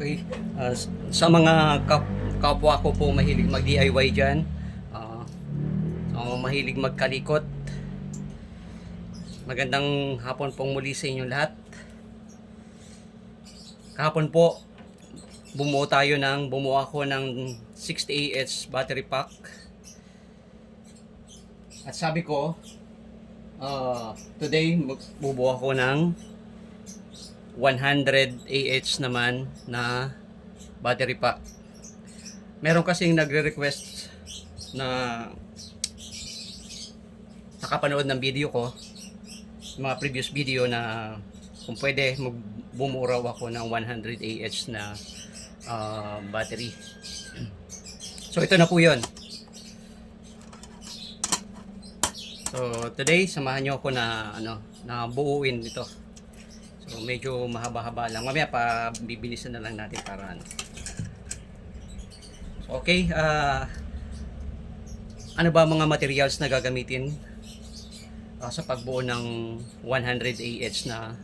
Okay. Sa mga kapwa ko po mahilig mag-DIY dyan, mahilig magkalikot, magandang hapon pong muli sa inyo lahat. Kahapon po, bumuo ako ng 60Ah battery pack. At sabi ko, today bubuo ako ng 100Ah naman na battery pack. Meron kasing nagre-request na nakapanood ng video ko, mga previous video, na kung pwede bumuo raw ako ng 100Ah na battery. So ito na po yun. So today samahan nyo ako na buuin ito. So medyo mahaba-haba lang. Mamaya pa bibilisan na lang natin para So, okay, ano ba mga materials na gagamitin sa pagbuo ng 100Ah na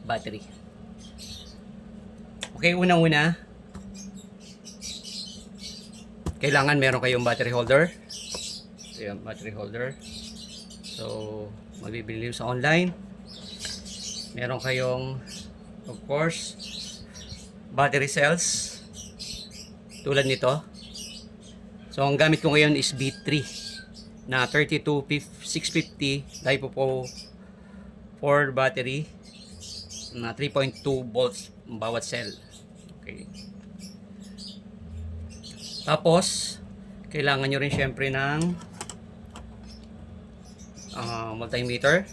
battery? Okay, unang-una, kailangan meron kayong battery holder. So, yung battery holder. So, magbibili sa online. Meron kayong, of course, battery cells. Tulad nito. So, ang gamit ko ngayon is B3 na 32650 LiPo 4 battery na 3.2 volts bawat cell. Okay. Tapos, kailangan nyo rin syempre ng multimeter,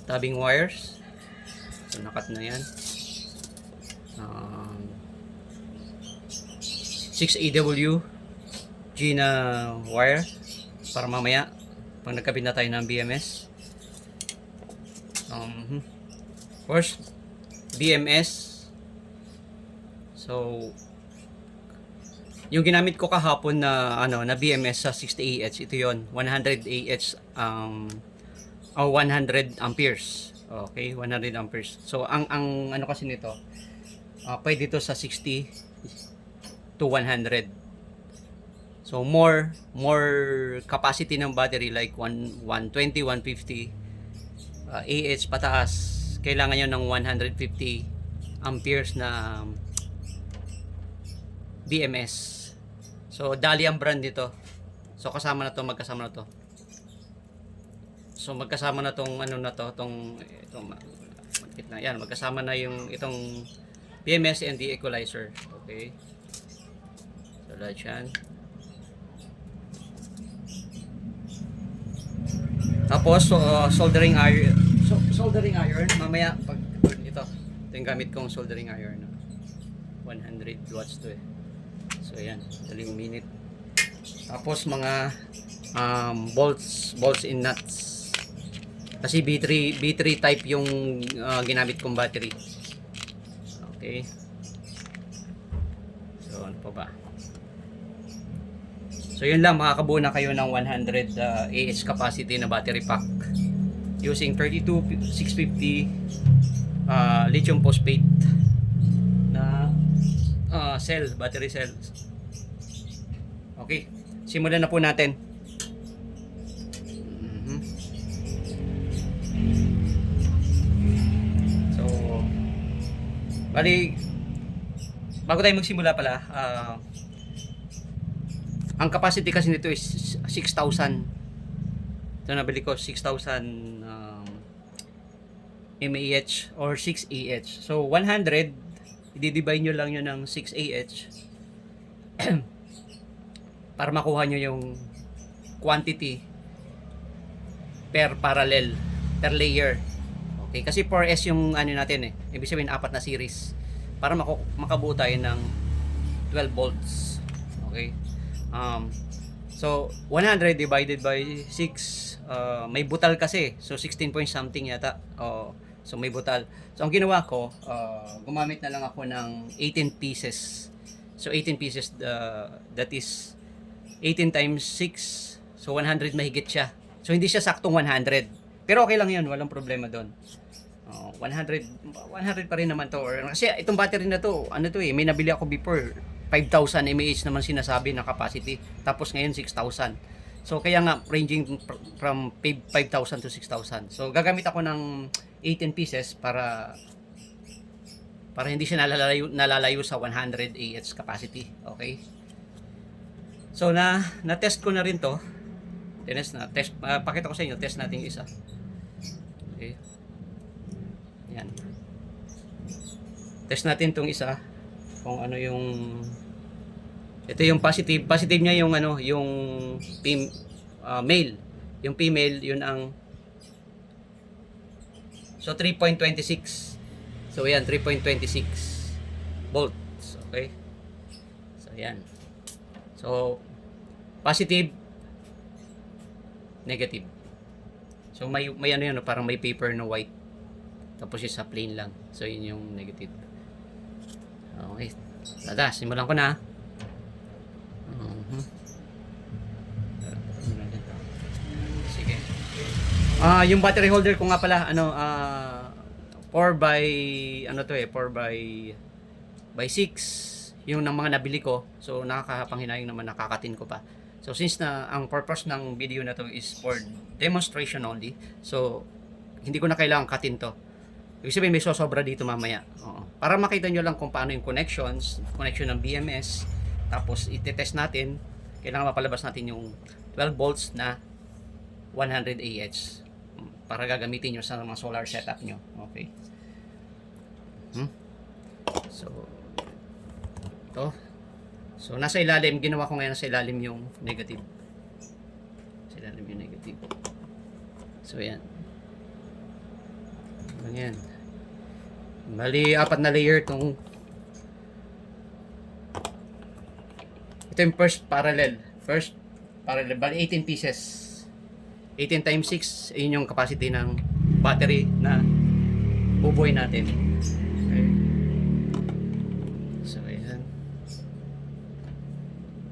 tabbing wires. So, nakat na yan. 6AW G na wire para mamaya pag nagkabit na tayo ng BMS. First, BMS. So, yung ginamit ko kahapon na na BMS sa 60Ah, ito yon, 100Ah, 100 amperes. Okay, 100 amperes. So, ang ano kasi nito, pwede ito sa 60 to 100. So more capacity ng battery, like 120, 150 Ah pataas, kailangan nyo ng 150 amperes na BMS. So Dali ang brand nito. So kasama na to, magkasama na to. So magkasama na tong itong na yan, magkasama na yung itong BMS and the equalizer. Okay. So lahat yan. Tapos soldering iron. Soldering iron mamaya pag ito yung gamit kong soldering iron. 100 watts to eh. So ayan, daling minute. Tapos mga bolts and nuts. Kasi B3 type yung ginamit kong battery. Okay. So ano pa ba? So yun lang, makakabuo na kayo ng 100 Ah capacity na battery pack using 32650 lithium phosphate na battery cells. Okay, simulan na po natin. So bali, bago tayo magsimula pala, ang capacity kasi nito is 6,000. Ito nabili ko 6,000 mAh or 6Ah. So 100, i-divide nyo lang yun ng 6Ah para makuha nyo yung quantity per parallel, per layer. Okay, kasi 4S yung natin eh. Ibig sabihin 4 na series para makabuo tayo ng 12 volts. Okay. So 100 divided by 6, may butal kasi, so 16 point something yata. So may butal. So ang ginawa ko, gumamit na lang ako ng 18 pieces. So 18 pieces, that is 18 times 6, so 100 mahigit siya. So hindi siya saktong 100, pero okay lang yun, walang problema doon. 100 pa rin naman to. Kasi itong battery na to, ano to may nabili ako before. 5,000 mAh naman sinasabi na capacity. Tapos ngayon 6,000. So kaya nga ranging from 5,000 to 6,000. So gagamit ako ng 18 pieces para hindi siya nalalayo sa 100 Ah capacity. Okay? So na-test ko na rin to. Pakita ko sa inyo, test natin yung isa. Okay. Yan. Test natin tong isa kung ano yung ito yung positive niya yung yung male. Yung female yun ang so 3.26. So yan 3.26 volts, okay? So yan. So positive, negative. So may ano yan, parang may paper na white. Tapos yung sa plain lang. So yun yung negative. Okay. Simulan ko na. Sige. Yung battery holder ko nga pala 4 by 6 yung ng mga nabili ko. So nakakapanghinayang naman, nakakatin ko pa. So since na ang purpose ng video na to is for demonstration only, so hindi ko na kailangan katin to. Ibig sabihin may sosobra dito mamaya. Oo. Para makita nyo lang kung paano yung connection ng BMS. Tapos itetest natin, kailangan mapalabas natin yung 12 volts na 100 Ah para gagamitin nyo sa mga solar setup nyo. Okay. So ito. So nasa ilalim, ginawa ko ngayon nasa ilalim yung negative. Nasa ilalim yung negative. So yan. Ganyan. Bali, 4 na layer tong ito yung first parallel. Bali 18 pieces. 18 times 6, yun yung capacity ng battery na bubuhay natin. Okay. So ayan.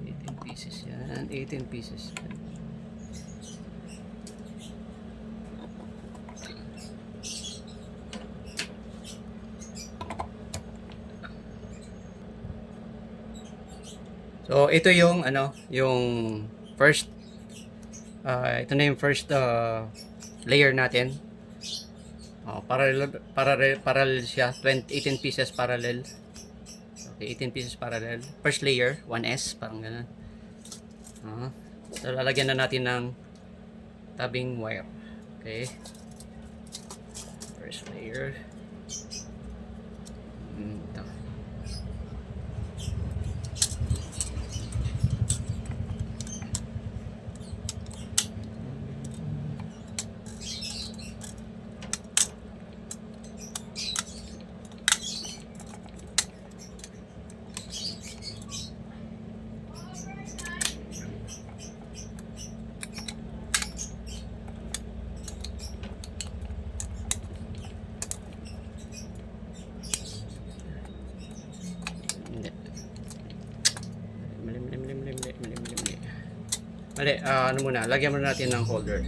18 pieces yan. 18 pieces yan. So ito yung yung first ito na yung first layer natin. Parallel siya, 18 pieces parallel. Okay, 18 pieces parallel. First layer, 1S, parang ganun. So lalagyan na natin ng tabing wire. Okay. First layer. Ito. Mali, muna, lagyan muna natin ng holder.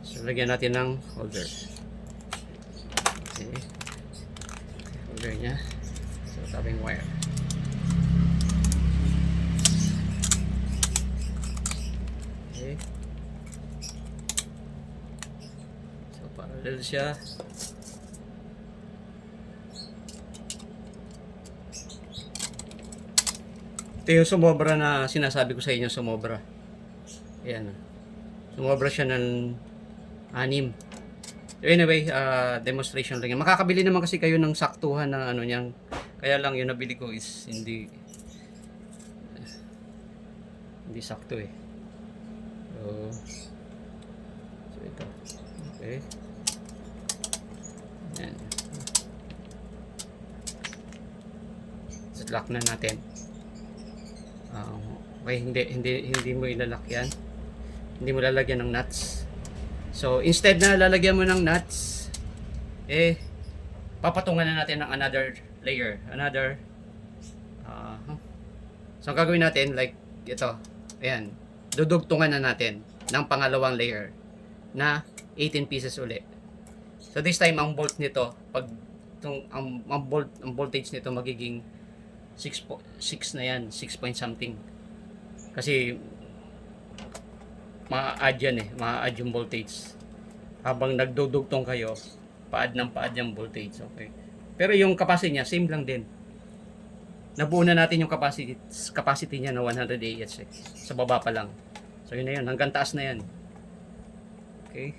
So lagyan natin ng holder. Okay. Holder niya. So tabing wire. Okay. Parallel siya. Ito yung sumobra na sinasabi ko sa inyo, sumobra. Ayan. Sumobra siya ng 6. So anyway, demonstration lang yan. Makakabili naman kasi kayo ng saktuhan ng niyan. Kaya lang yung nabili ko is hindi sakto eh. So ito. Okay. Yan. So, lock na natin. Okay, hindi mo ilalak yan. Hindi mo lalagyan ng nuts. So, instead na lalagyan mo ng nuts, papatungan na natin ng another layer. Another Ah, so, ang gagawin natin, like, ito. Ayan. Dudugtungan na natin ng pangalawang layer na 18 pieces uli. So, this time, ang bolt nito, pag ang voltage nito magiging 6 na yan. 6 point something. Kasi, ma-add yan eh. Ma-add yung voltage. Habang nagdudugtong kayo, pa-add yung voltage. Okay. Pero yung capacity niya, same lang din. Nabuo na natin yung capacity niya na 100 Ah eh. Sa baba pa lang. So yun na yun, hanggang taas na yan. Okay.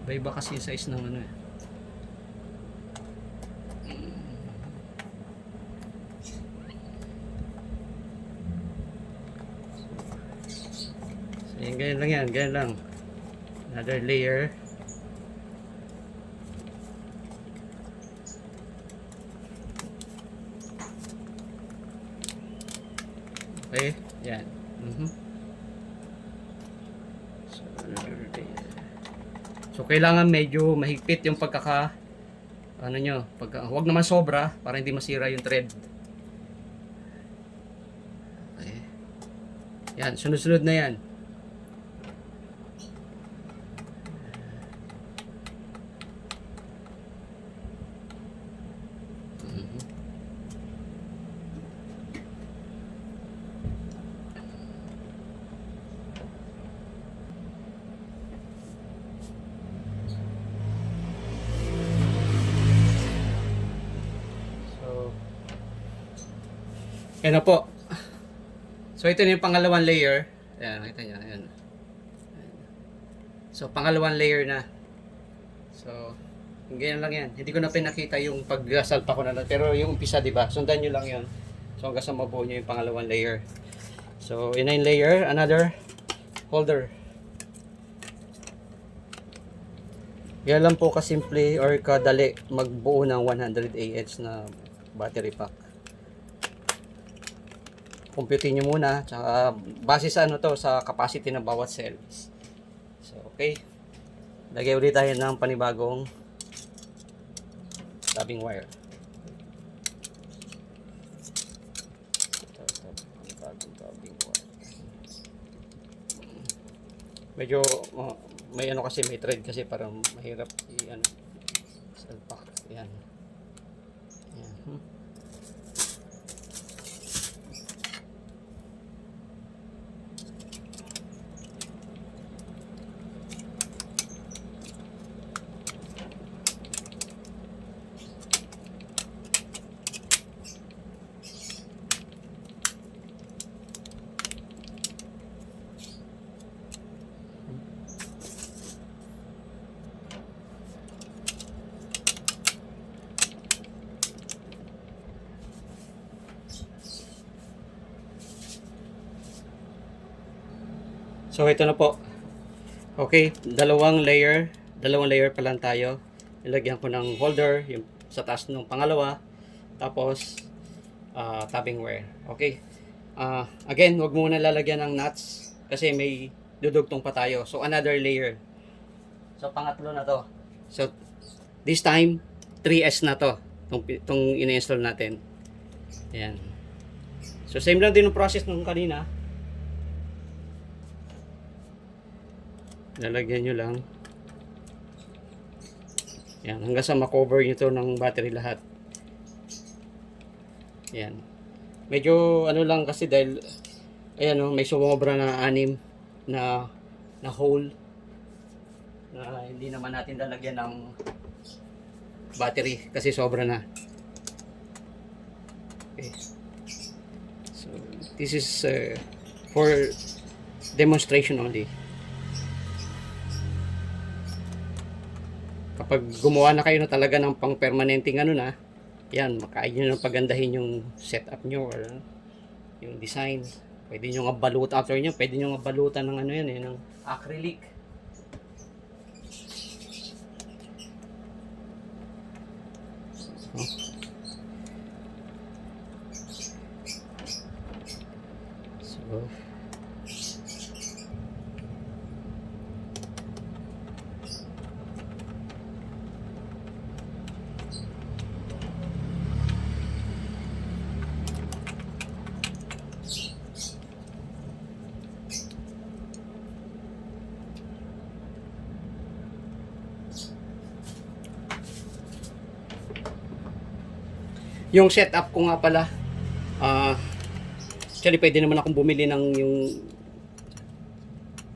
Iba kasi yung size ng ano eh. So, ganyan lang yan, ganyan lang. Another layer. Okay, yan. So, another layer. So, kailangan medyo mahigpit yung ano nyo, huwag naman sobra para hindi masira yung thread. Okay. Yan, sunod-sunod na yan. Yan na po. So, ito na yung pangalawang layer. Ayan, nakita nyo. Ayan. So, pangalawang layer na. So, ganyan lang yan. Hindi ko na pinakita yung pagsalpa ko na lang. Pero yung umpisa, diba? Sundan nyo lang yun. So, hanggang sa mabuo nyo yung pangalawang layer. So, yun na yung layer. Another holder. Yan lang po kasimple or kadali magbuo ng 100 Ah na battery pack. Computin nyo muna, tsaka base sa ano to, sa capacity ng bawat cells. So, okay. Lagay ulit tayo ng panibagong tapping wire. Tapping wire. Medyo may ano kasi, may thread kasi parang mahirap i-ano salpak. Yan. Yan. So ito na po. Okay, dalawang layer pa lang tayo. Ilagyan ko ng holder yung sa taas ng pangalawa, tapos tapping wire. Okay. Again, wag muna lalagyan ng nuts kasi may dudugtong pa tayo. So another layer. So pangatlo na to. So this time 3S na to. Itong ini-install natin. Ayan. So same lang din yung process nung kanina. Lalagyan nyo lang. Yan, hanggang sa makover nyo to ng battery lahat. Yan. Medyo ano lang kasi dahil ayan may sumobra na 6 na hole na hindi naman natin lalagyan ng battery kasi sobra na. Okay. So this is for demonstration only. Kapag gumawa na kayo na talaga ng pang-permanenteng ano na, yan, makain nyo ng pagandahin yung setup nyo or yung design. Pwede nyo nga balutan after nyo, pwede nyo nga balutan ng ano yan ng acrylic. So, Yung setup ko nga pala, actually pwede naman akong bumili ng yung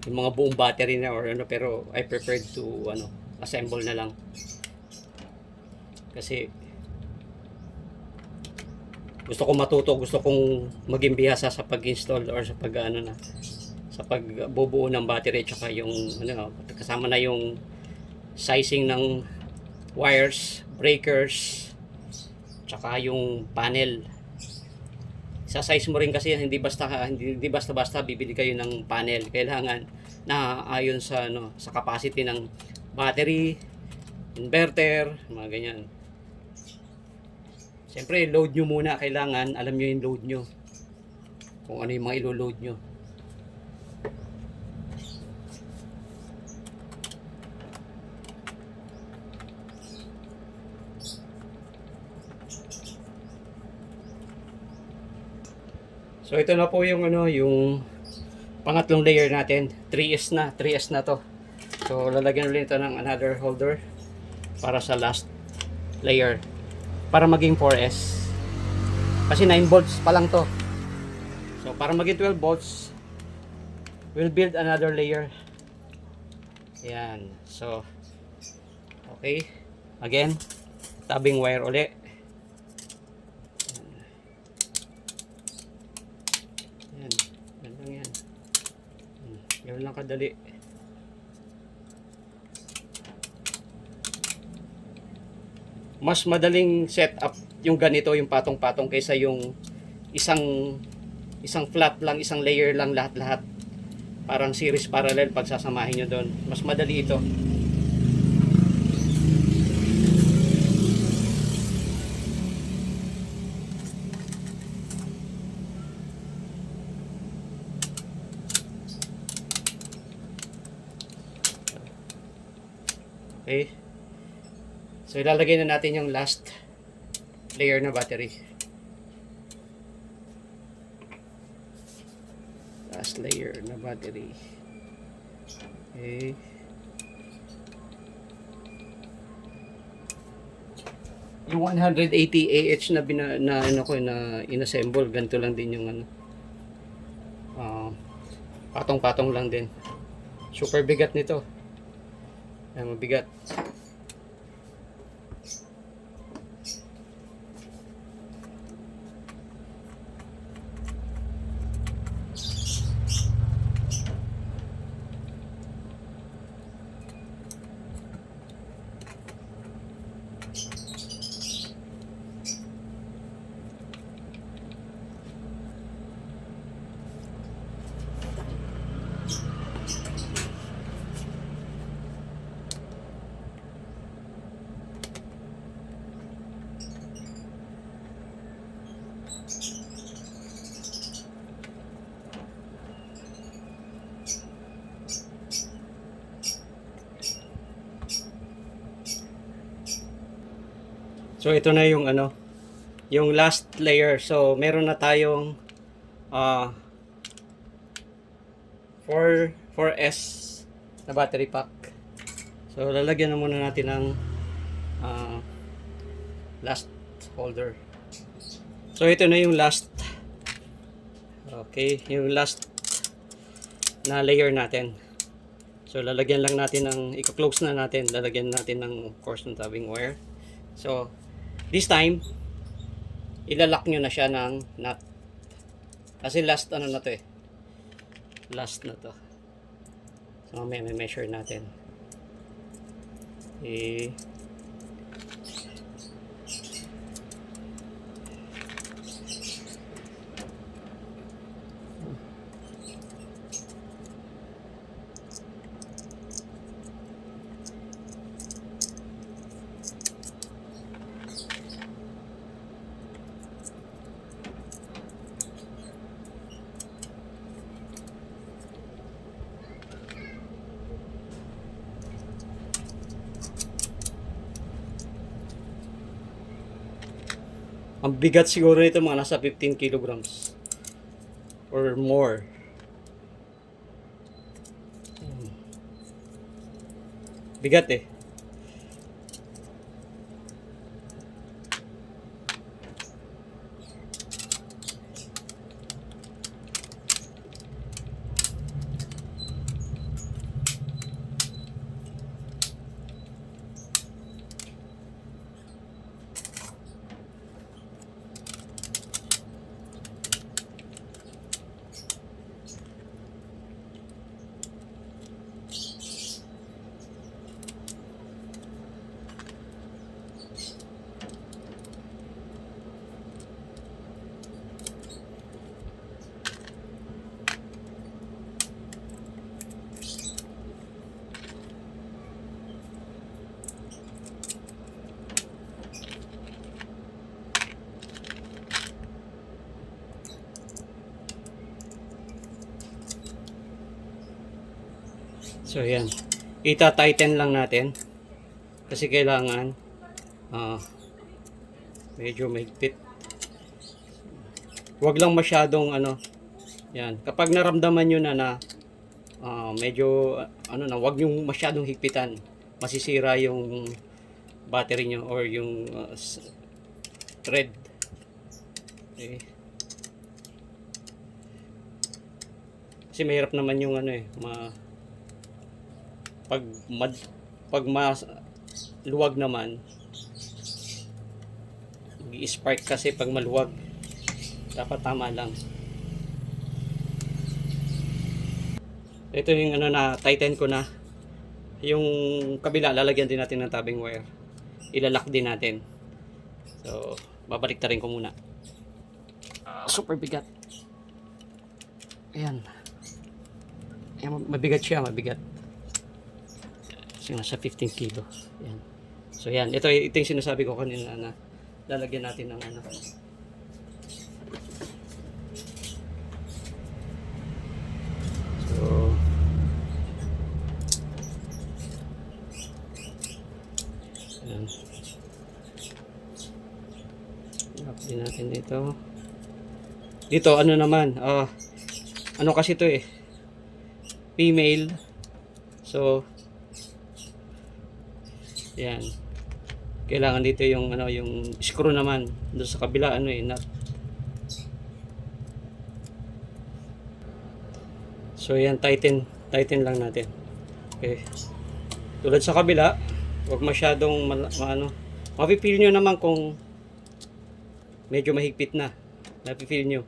mga buong battery na or ano, pero I prefer to assemble na lang kasi gusto kong matuto, gusto kong maging bihasa sa pag-install or sa sa pagbubuo ng battery, tsaka yung kasama na yung sizing ng wires, breakers, tsaka yung panel. Sa-size mo rin kasi hindi basta bibili kayo ng panel. Kailangan na ayon sa sa capacity ng battery, inverter, mga ganyan. Siyempre, load nyo muna. Kailangan alam nyo yung load nyo. Kung ano yung mga ilo-load nyo. So ito na po yung yung pangatlong layer natin. 3S na to. So lalagyan ulit ito ng another holder para sa last layer, para maging 4S. Kasi 9 volts pa lang to. So para maging 12 volts, we'll build another layer. Yan. So okay. Again, tabing wire ulit. Gawin lang kadali. Mas madaling set up yung ganito, yung patong-patong, kaysa yung isang flat lang, isang layer lang lahat-lahat. Parang series parallel pag sasamahin nyo doon. Mas madali ito. Okay. So ilalagay na natin yung last layer na battery. Last layer na battery. Okay. Yung 180 Ah na inassemble, ganito lang din yung patong-patong lang din. Super bigat nito. Ay, mabigat. So ito na yung yung last layer. So meron na tayong 4S na battery pack. So lalagyan na muna natin ng last holder. So ito na yung last. Okay, yung last na layer natin. So lalagyan lang natin i-close na natin, lalagyan natin ng of course ng tabing wire. So this time, ilalak nyo na siya ng nut. Kasi last na to eh. Last na to. So may measure natin. Okay. Ang bigat siguro nito mga nasa 15 kilograms or more. Bigat eh. So yan, ita-tighten lang natin kasi kailangan medyo mahigpit. Huwag lang masyadong ano, yan. Kapag naramdaman nyo na medyo ano na, huwag yung masyadong higpitan. Masisira yung battery nyo or yung thread. Okay. Kasi mahirap naman yung ano pag luwag naman, mag-spark kasi pag maluwag. Dapat tama lang. Ito yung ano na tighten ko na. Yung kabila lalagyan din natin ng tabbing wire. Ilalak din natin. So, babalik ta rin ko muna. Super bigat. Ayan. Ayan, mabigat siya, mabigat. So, nasa 15 kilo. Ayan. So, yan. Ito yung sinasabi ko kanina na lalagyan natin ng ano. So, ayan. Lock din natin dito. Dito, ano naman, ano kasi to female. So, yan. Kailangan dito yung ano, yung screw naman doon sa kabila nut. So, yan, tighten lang natin. Okay. Tulad sa kabila, huwag masyadong mapipil nyo naman kung medyo mahigpit na. Napipil nyo.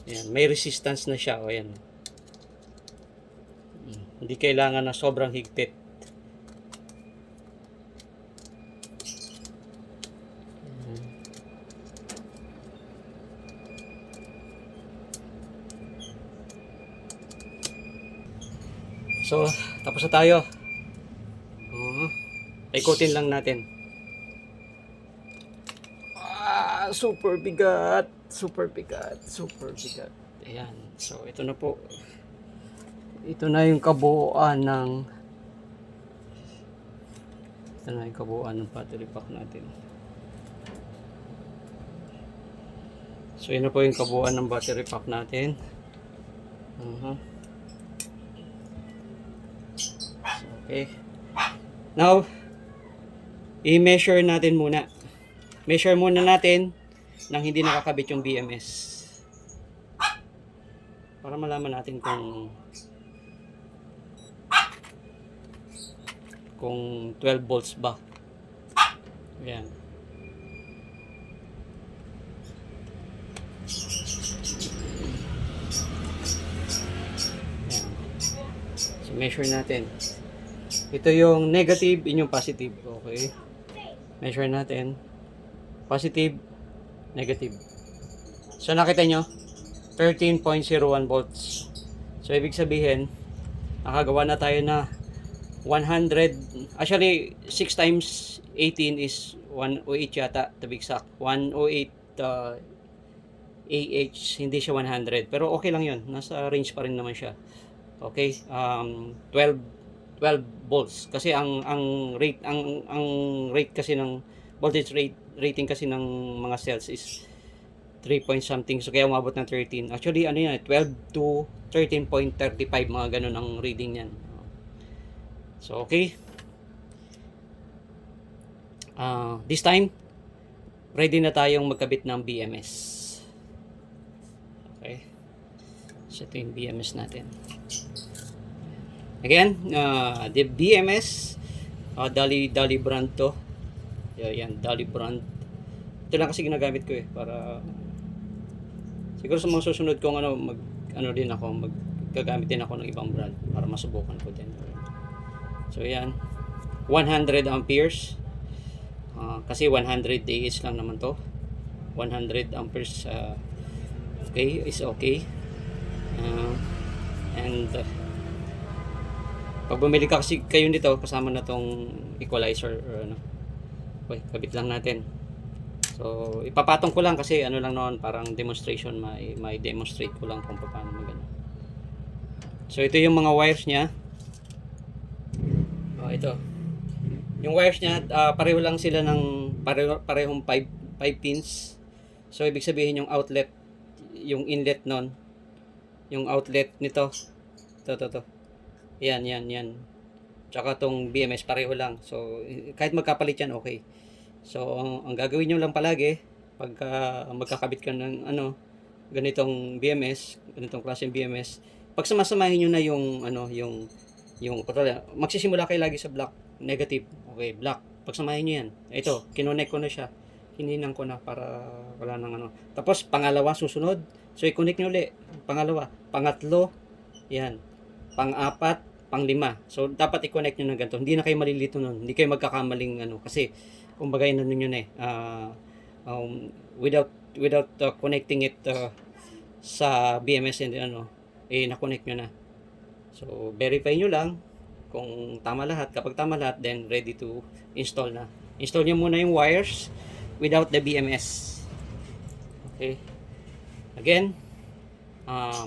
Ayan, may resistance na siya. O, ayan. Hindi kailangan na sobrang higpit. So, tapos na tayo. Ikutin lang natin. Super bigat. Super bigat. Super bigat. Ayan. So, ito na po. Ito na yung kabuuan ng battery pack natin. So, yun na po yung kabuuan ng battery pack natin. Okay. Now, i-measure natin muna. Measure muna natin nang hindi nakakabit yung BMS. Para malaman natin kung 12 volts ba. Ayan. Ayan. So, measure natin. Ito yung negative, yun yung positive. Okay. Measure natin. Positive, negative. So, nakita nyo? 13.01 volts. So, ibig sabihin, nakagawa na tayo na 100, actually, 6 times 18 is 108 yata, to be exact. 108 AH, hindi siya 100. Pero okay lang yun. Nasa range pa rin naman siya. Okay. 12 volts kasi ang rate kasi ng voltage rating kasi ng mga cells is 3 point something, so kaya umabot ng 13. Actually ano yan, 12 to 13.35 mga ganun ang reading niyan. So okay, this time ready na tayong magkabit ng BMS. Okay, so ito yung BMS natin. Again, the BMS, Dali brand to. Yan, Dali brand. Ito lang kasi ginagamit ko para siguro sa mga susunod kong maggagamit din ako ng ibang brand para masubukan ko din. So yan, 100 amperes. Kasi 100 AH lang naman to. 100 amperes okay, is okay. Pag bumili ka kasi kayo nito, kasama na tong equalizer or ano. Okay, kabit lang natin. So, ipapatong ko lang kasi ano lang noon, parang demonstration, may demonstrate ko lang kung paano magano. So, ito yung mga wires niya. Ito. Yung wires niya, pareho lang sila ng parehong 5 pins. So ibig sabihin yung outlet, yung inlet nun, yung outlet nito, to. Yan. Tsaka tong BMS pareho lang. So kahit magkapalit yan, okay. So ang gagawin nyo lang palagi pagka magkakabit ka ng ganitong BMS, ganitong klaseng BMS, pagsamasamahin nyo na yung magsisimula kayo lagi sa black, negative. Okay, black. Pagsamahin nyo yan. Ito, kinonect ko na siya. Hininang ko na para wala nang Tapos, pangalawa, susunod. So, i-connect nyo ulit. Pangalawa. Pangatlo, yan. Pang-apat, pang-lima. So, dapat i-connect nyo na ganito. Hindi na kayo malilito nun. Hindi kayo magkakamaling kasi, kumbaga yun na without connecting it sa BMS and na-connect nyo na. So, verify nyo lang kung tama lahat. Kapag tama lahat, then ready to install na. Install nyo muna yung wires without the BMS. Okay. Again,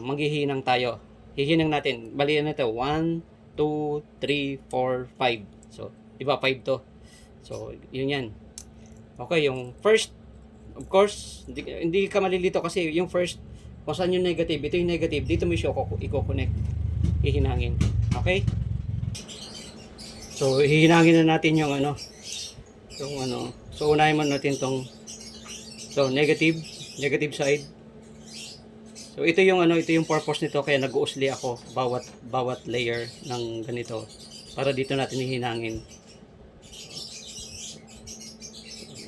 maghihinang tayo. Hihinang natin. Balian na ito. 1, 2, 3, 4, 5. So, diba 5 to? So, yun yan. Okay, yung first, of course, hindi ka malilito kasi yung first, kung saan yung negative, ito yung negative, dito mo siya i-connect. Hihinangin. Okay? So, hihinangin na natin yung So, unahin mo natin tong negative side. So, ito yung purpose nito kaya nag-uusli ako bawat layer ng ganito para dito natin hihinangin.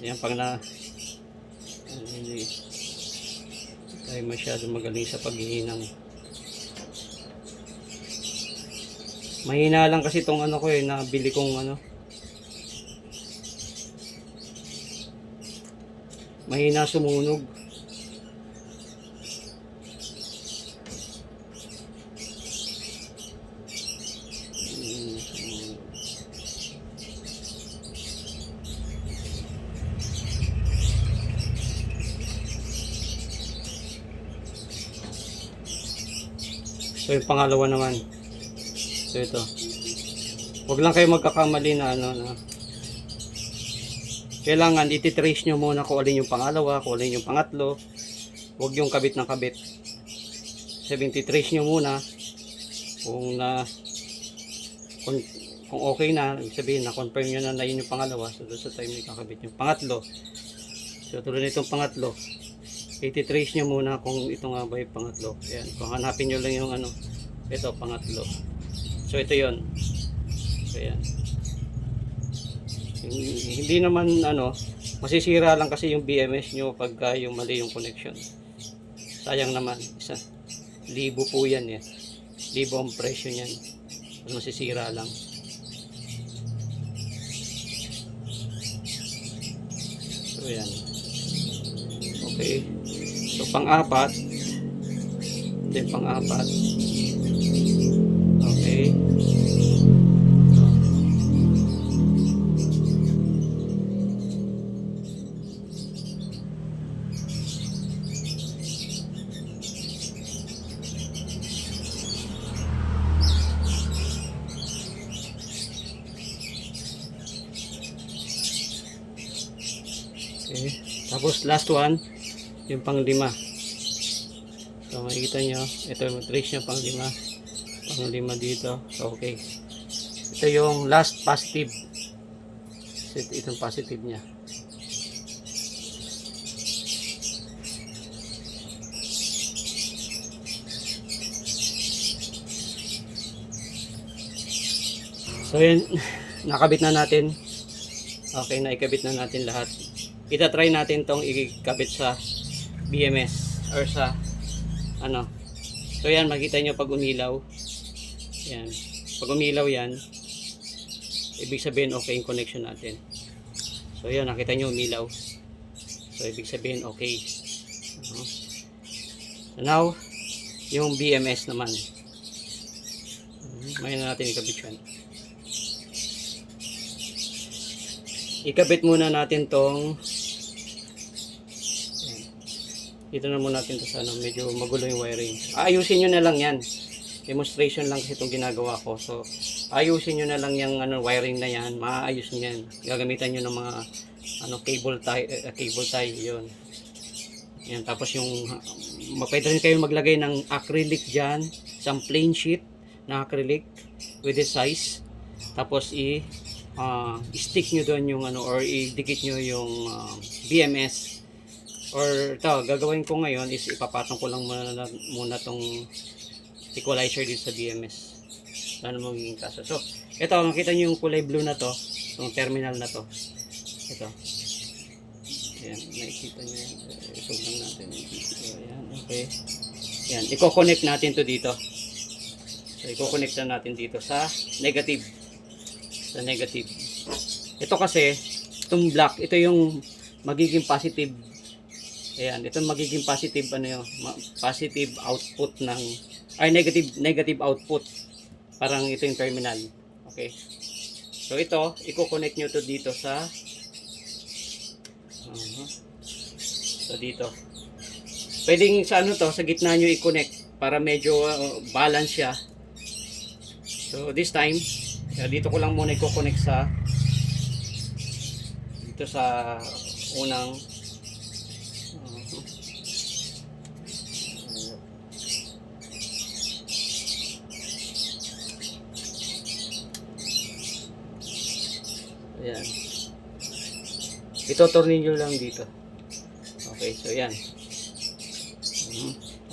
Yan pag hindi tayo masyado magaling sa paghihinang. Mahina lang kasi itong ko nabili kong mahina sumunog. So yung pangalawa naman. So ito. Huwag lang kayo magkakamali na kailangan iti-trace nyo muna kung alin yung pangalawa, kung alin yung pangatlo. Huwag yung kabit ng kabit. Sabihin, iti-trace nyo muna kung okay na, sabihin na confirm nyo na yun yung pangalawa. So doon sa time na kakabit yung pangatlo. So tulad nitong pangatlo, iti-trace nyo muna kung ito nga ba yung pangatlo. Ayan, kung hanapin nyo lang yung ito pangatlo. So ito yon. So ayan. Hindi naman masisira lang kasi yung BMS nyo pagka yung mali yung connection. Sayang naman. 1,000 po yan 1,000 ang presyo niyan. Masisira lang. So ayan. Okay. So pang-apat. Then pang-apat. Okay. Okay. Tapos last one, yung pang-5. So makikita nyo, ito yung trace nyo pang-5. Pang-5 dito. So okay. Ito yung last positive. Itong positive nya. So yan, nakabit na natin. Okay, naikabit na natin lahat. Ita-try natin tong ikabit sa BMS or sa So yan, makita nyo pag umilaw. Yan. Pag umilaw yan, ibig sabihin okay yung connection natin. So yan, nakita nyo umilaw. So ibig sabihin okay. So now, yung BMS naman. May na natin ikabit yan. Ikabit muna natin tong dito na muna natin to sa medyo magulo yung wiring. Ayusin nyo na lang yan. demonstration lang kasi itong ginagawa ko. So, ayusin nyo na lang yung wiring na yan. Maayos nyo yan. Gagamitan nyo ng mga cable tie, yun. Yan, tapos yung pwede rin kayo maglagay ng acrylic dyan, isang plain sheet na acrylic with the size. Tapos stick nyo doon yung or idikit nyo yung BMS. Or ito, gagawin ko ngayon is ipapatong ko lang muna tong equalizer dito sa BMS. Ano magiging kaso. So, ito, makita nyo yung kulay blue na to, yung terminal na to. Ito. Ayan, nakikita nyo yan. Isog lang natin. So, ayan, okay. Ayan, i-connect natin to dito. So, i-connect na natin dito sa negative. Sa negative. Ito kasi, itong black, ito yung magiging positive. Ayan, ito magiging positive, positive output ng, negative output. Parang ito yung terminal. Okay. So, ito, i-connect nyo to dito sa so dito. Pwedeng sa sa gitna nyo i-connect para medyo balance siya. So this time, dito ko lang muna i-connect sa dito sa unang ayan. Ito tornilyo lang dito. Okay, so yan.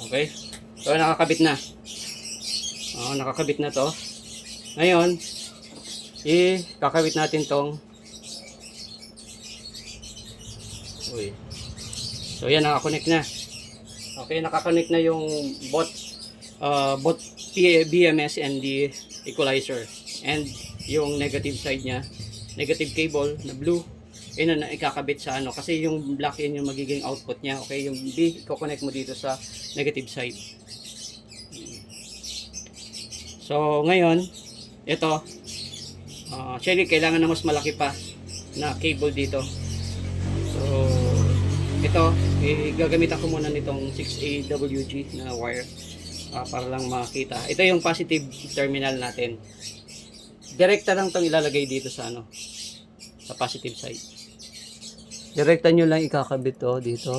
Okay. So nakakabit na. Nakakabit na to. Ngayon, kakabit natin tong So yan, nakakonect na. Okay, nakakonect na yung both BMS and the equalizer. And yung negative side niya, negative cable na blue, yun na ikakabit sa kasi yung black yun yung magiging output niya. Okay, yung B, i-connect mo dito sa negative side. So ngayon, ito actually kailangan na mas malaki pa na cable dito. So ito, gagamitan ko muna nitong 6AWG na wire para lang makita. Ito yung positive terminal natin. Direkta lang itong ilalagay dito sa sa positive side. Direkta nyo lang ikakabit to dito.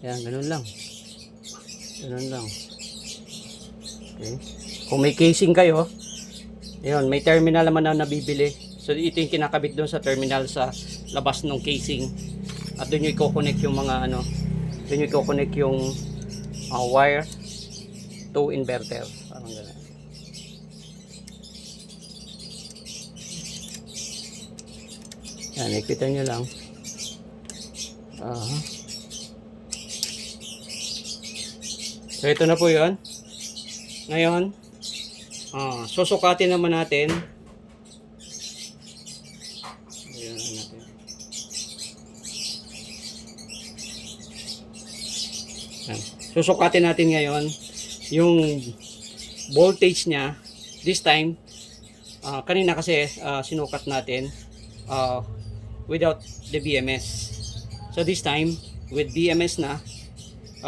Yan, ganun lang. Ganun lang. Okay. Kung may casing kayo, yun, may terminal naman na nabibili. So ito yung kinakabit doon sa terminal sa labas ng casing. At doon nyo i-connect yung mga doon nyo i-connect yung wire to inverter. Parang gano'n. Yan, nakikita nyo lang. So ito na po yun. Ngayon, susukatin naman natin. Ayan natin. Yan. Susukatin natin ngayon yung voltage niya. This time, kanina kasi sinukat natin without the BMS. So this time, with BMS na,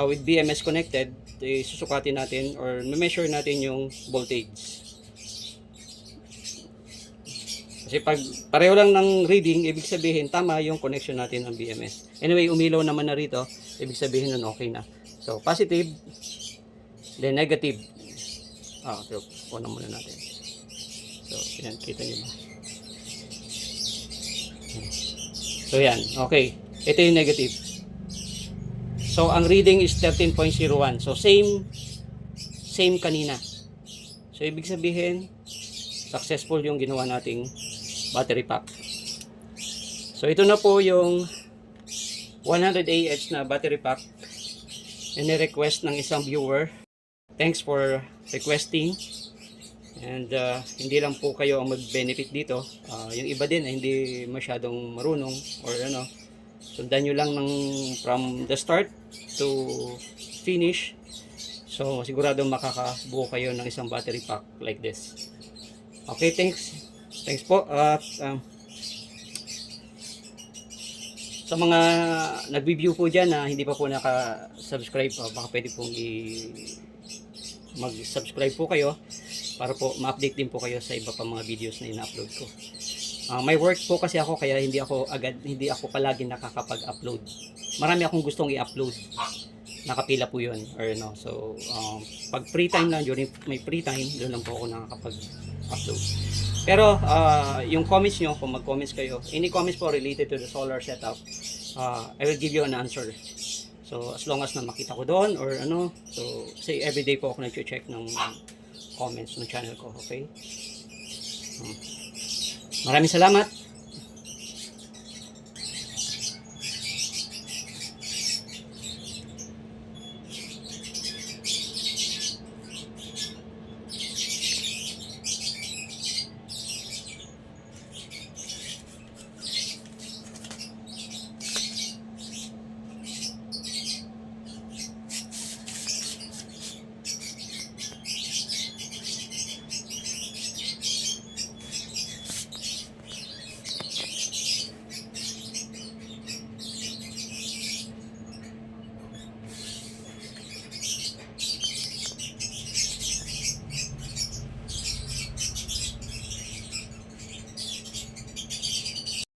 with BMS connected, susukatin natin or measure natin yung voltage. Kasi pag pareho lang ng reading, ibig sabihin tama yung connection natin ng BMS. Anyway, umilaw naman na rito, ibig sabihin nun okay na. So positive, then negative. So una muna natin. So yan, kita niyo ba? So yan, okay. Ito yung negative. So ang reading is 13.01. So same kanina. So ibig sabihin successful yung ginawa nating battery pack. So ito na po yung 100Ah na battery pack. Ini-request ng isang viewer. Thanks for requesting. And hindi lang po kayo ang mag-benefit dito. Yung iba din hindi masyadong marunong or sundan nyo lang from the start to finish. So sigurado makakabuo kayo ng isang battery pack like this. Okay, thanks po. At sa mga nag-review po dyan na hindi pa po naka-subscribe, baka pwede pong mag-subscribe po kayo para po ma-update din po kayo sa iba pa mga videos na ina-upload ko. May work po kasi ako kaya hindi ako palagi nakakapag-upload. Marami akong gustong i-upload. Nakapila po 'yun or no. So, pag free time lang, during may free time, doon lang po ako nakakapag-upload. Pero yung comments nyo, kung mag-comments kayo, any comments po related to the solar setup, I will give you an answer. So, as long as na makita ko doon or ano, so, say everyday po ako nag-check ng comments ng channel ko, okay? Maraming salamat.